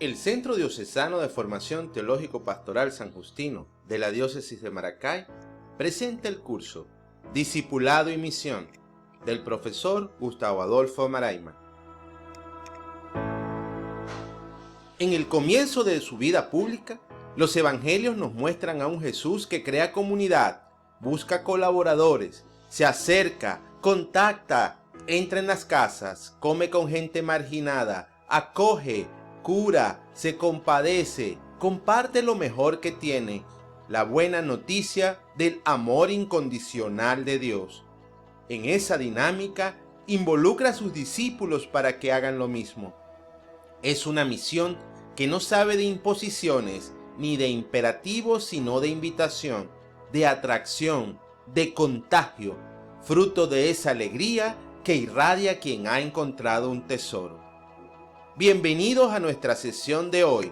El Centro Diocesano de Formación Teológico-Pastoral San Justino de la Diócesis de Maracay presenta el curso Discipulado y Misión del profesor Gustavo Adolfo Maraima. En el comienzo de su vida pública, los evangelios nos muestran a un Jesús que crea comunidad, busca colaboradores, se acerca, contacta, entra en las casas, come con gente marginada, acoge, cura, se compadece, comparte lo mejor que tiene, la buena noticia del amor incondicional de Dios. En esa dinámica, involucra a sus discípulos para que hagan lo mismo. Es una misión que no sabe de imposiciones ni de imperativos, sino de invitación, de atracción, de contagio, fruto de esa alegría que irradia quien ha encontrado un tesoro. Bienvenidos a nuestra sesión de hoy.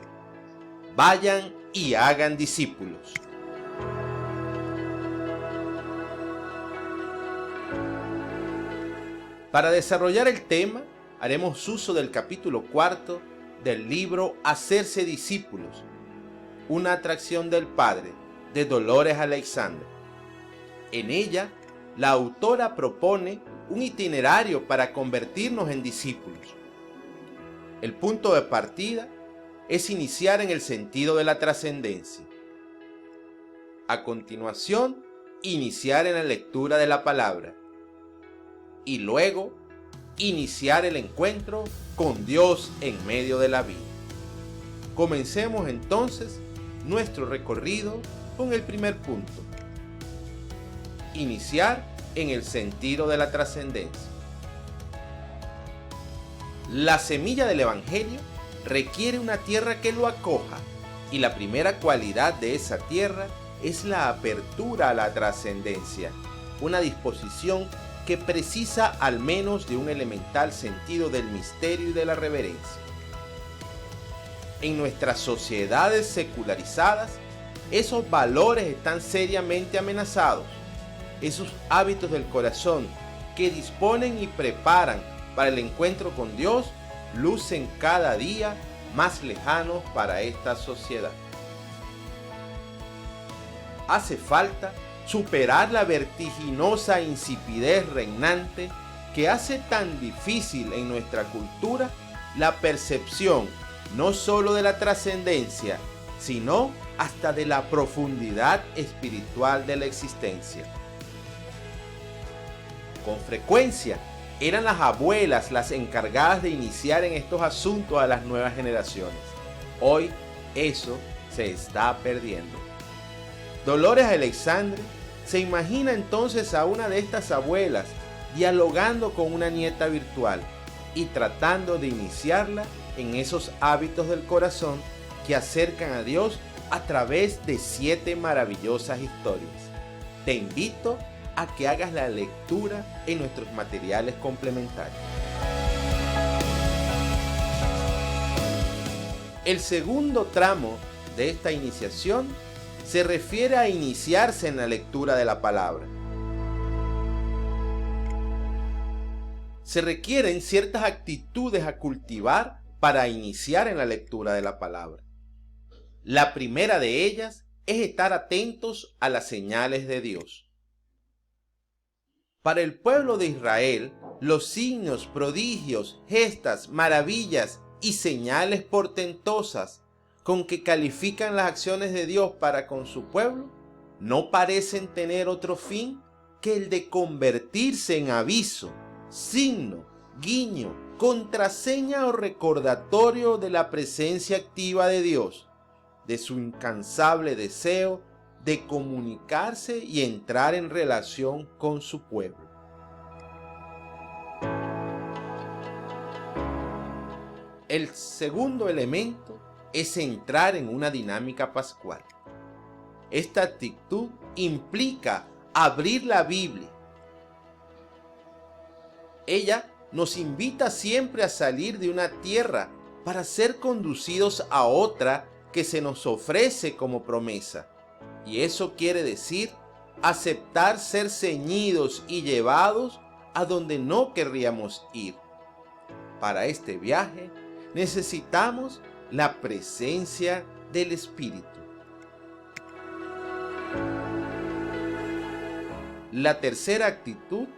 Vayan y hagan discípulos. Para desarrollar el tema, haremos uso del capítulo 4 del libro Hacerse discípulos, una atracción del Padre, de Dolores Aleixandre. En ella, la autora propone un itinerario para convertirnos en discípulos. El punto de partida es iniciar en el sentido de la trascendencia. A continuación, iniciar en la lectura de la palabra. Y luego, iniciar el encuentro con Dios en medio de la vida. Comencemos entonces nuestro recorrido con el primer punto. Iniciar en el sentido de la trascendencia. La semilla del Evangelio requiere una tierra que lo acoja, y la primera cualidad de esa tierra es la apertura a la trascendencia, una disposición que precisa al menos de un elemental sentido del misterio y de la reverencia. En nuestras sociedades secularizadas, esos valores están seriamente amenazados. Esos hábitos del corazón que disponen y preparan para el encuentro con Dios lucen cada día más lejanos para esta sociedad. Hace falta superar la vertiginosa insipidez reinante que hace tan difícil en nuestra cultura la percepción no solo de la trascendencia, sino hasta de la profundidad espiritual de la existencia. Con frecuencia, eran las abuelas las encargadas de iniciar en estos asuntos a las nuevas generaciones. Hoy, eso se está perdiendo. Dolores Aleixandre se imagina entonces a una de estas abuelas dialogando con una nieta virtual y tratando de iniciarla en esos hábitos del corazón que acercan a Dios a través de 7 maravillosas historias. Te invito a que hagas la lectura en nuestros materiales complementarios. El segundo tramo de esta iniciación se refiere a iniciarse en la lectura de la palabra. Se requieren ciertas actitudes a cultivar para iniciar en la lectura de la palabra. La primera de ellas es estar atentos a las señales de Dios. Para el pueblo de Israel, los signos, prodigios, gestas, maravillas y señales portentosas con que califican las acciones de Dios para con su pueblo no parecen tener otro fin que el de convertirse en aviso, signo, guiño, contraseña o recordatorio de la presencia activa de Dios, de su incansable deseo de comunicarse y entrar en relación con su pueblo. El segundo elemento es entrar en una dinámica pascual. Esta actitud implica abrir la Biblia. Ella nos invita siempre a salir de una tierra para ser conducidos a otra que se nos ofrece como promesa. Y eso quiere decir aceptar ser ceñidos y llevados a donde no querríamos ir. Para este viaje necesitamos la presencia del Espíritu. La tercera actitud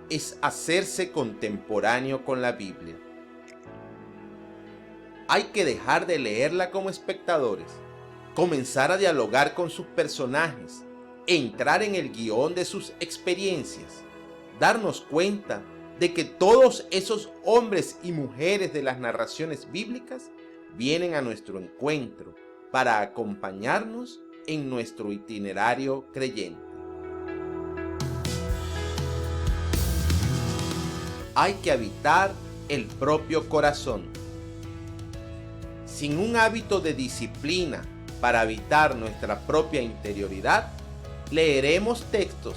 es hacerse contemporáneo con la Biblia. Hay que dejar de leerla como espectadores, comenzar a dialogar con sus personajes, entrar en el guión de sus experiencias, darnos cuenta de que todos esos hombres y mujeres de las narraciones bíblicas vienen a nuestro encuentro para acompañarnos en nuestro itinerario creyente. Hay que habitar el propio corazón. Sin un hábito de disciplina para habitar nuestra propia interioridad, leeremos textos,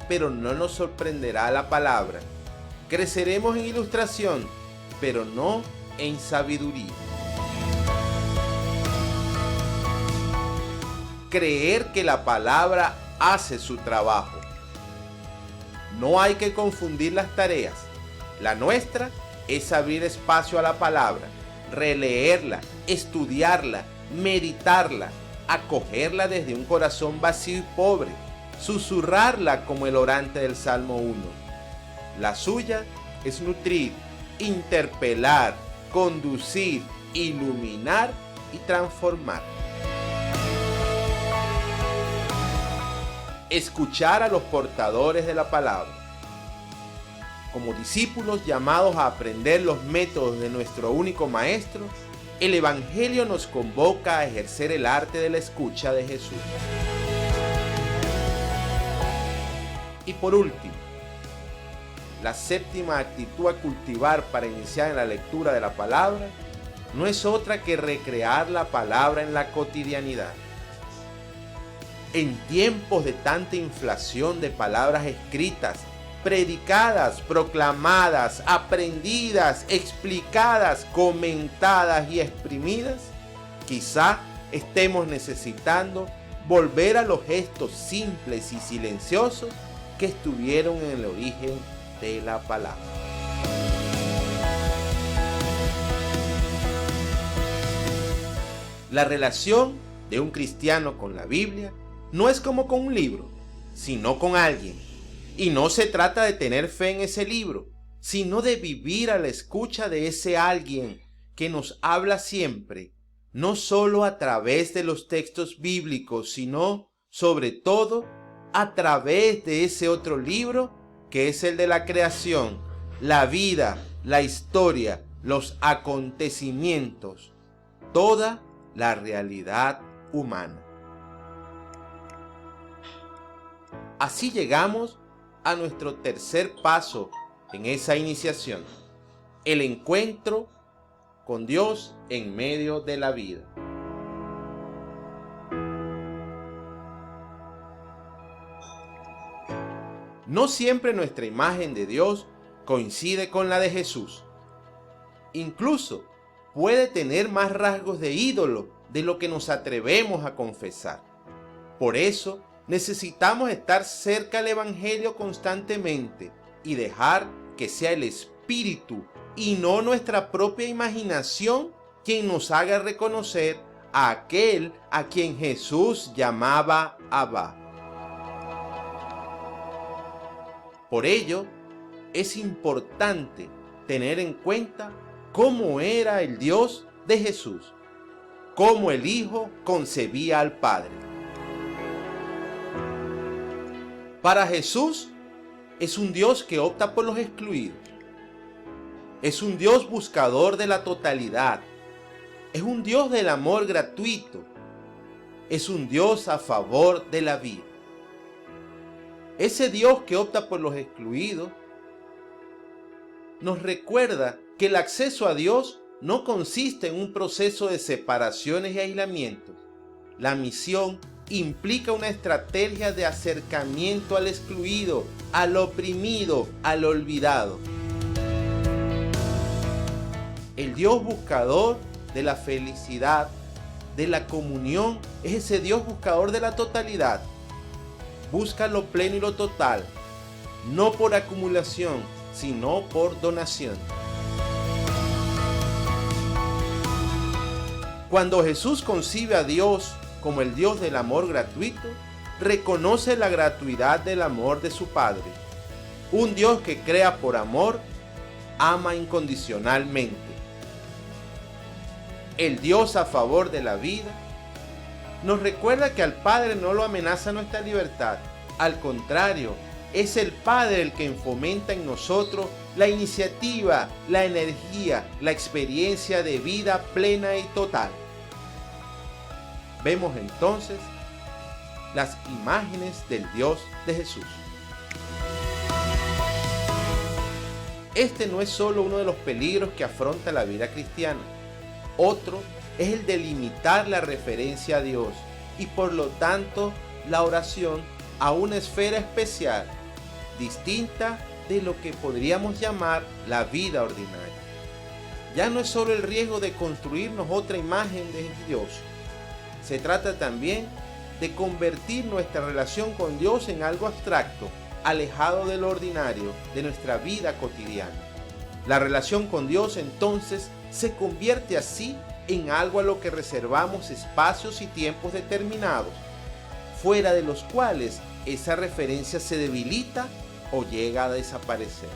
pero no nos sorprenderá la palabra. Creceremos en ilustración, pero no en sabiduría. Creer que la palabra hace su trabajo. No hay que confundir las tareas. La nuestra es abrir espacio a la palabra, releerla, estudiarla, meditarla, acogerla desde un corazón vacío y pobre, susurrarla como el orante del Salmo 1. La suya es nutrir, interpelar, conducir, iluminar y transformar. Escuchar a los portadores de la palabra. Como discípulos llamados a aprender los métodos de nuestro único Maestro, el Evangelio nos convoca a ejercer el arte de la escucha de Jesús. Y por último, la séptima actitud a cultivar para iniciar en la lectura de la palabra no es otra que recrear la palabra en la cotidianidad. En tiempos de tanta inflación de palabras escritas, predicadas, proclamadas, aprendidas, explicadas, comentadas y exprimidas, quizá estemos necesitando volver a los gestos simples y silenciosos que estuvieron en el origen de la palabra. La relación de un cristiano con la Biblia no es como con un libro, sino con alguien. Y no se trata de tener fe en ese libro, sino de vivir a la escucha de ese alguien que nos habla siempre, no solo a través de los textos bíblicos, sino, sobre todo, a través de ese otro libro que es el de la creación, la vida, la historia, los acontecimientos, toda la realidad humana. Así llegamos a nuestro tercer paso en esa iniciación, el encuentro con Dios en medio de la vida. No siempre nuestra imagen de Dios coincide con la de Jesús. Incluso puede tener más rasgos de ídolo de lo que nos atrevemos a confesar. Por eso, necesitamos estar cerca del Evangelio constantemente y dejar que sea el Espíritu y no nuestra propia imaginación quien nos haga reconocer a aquel a quien Jesús llamaba Abba. Por ello, es importante tener en cuenta cómo era el Dios de Jesús, cómo el Hijo concebía al Padre. Para Jesús es un Dios que opta por los excluidos. Es un Dios buscador de la totalidad. Es un Dios del amor gratuito. Es un Dios a favor de la vida. Ese Dios que opta por los excluidos nos recuerda que el acceso a Dios no consiste en un proceso de separaciones y aislamientos. La misión implica una estrategia de acercamiento al excluido, al oprimido, al olvidado. El Dios buscador de la felicidad, de la comunión, es ese Dios buscador de la totalidad. Busca lo pleno y lo total, no por acumulación, sino por donación. Cuando Jesús concibe a Dios como el Dios del amor gratuito, reconoce la gratuidad del amor de su Padre. Un Dios que crea por amor, ama incondicionalmente. El Dios a favor de la vida nos recuerda que al Padre no lo amenaza nuestra libertad. Al contrario, es el Padre el que fomenta en nosotros la iniciativa, la energía, la experiencia de vida plena y total. Vemos entonces las imágenes del Dios de Jesús. Este no es solo uno de los peligros que afronta la vida cristiana. Otro es el de limitar la referencia a Dios y por lo tanto la oración a una esfera especial, distinta de lo que podríamos llamar la vida ordinaria. Ya no es solo el riesgo de construirnos otra imagen de Dios, se trata también de convertir nuestra relación con Dios en algo abstracto, alejado de lo ordinario de nuestra vida cotidiana. La relación con Dios entonces se convierte así en algo a lo que reservamos espacios y tiempos determinados, fuera de los cuales esa referencia se debilita o llega a desaparecer.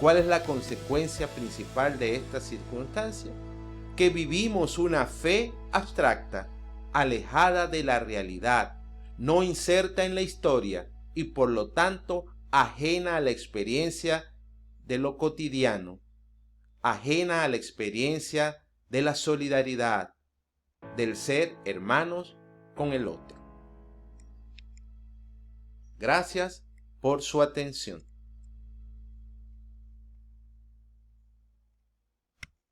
¿Cuál es la consecuencia principal de esta circunstancia? Que vivimos una fe abstracta, alejada de la realidad, no inserta en la historia y por lo tanto ajena a la experiencia de lo cotidiano, ajena a la experiencia de la solidaridad, del ser hermanos con el otro. Gracias por su atención.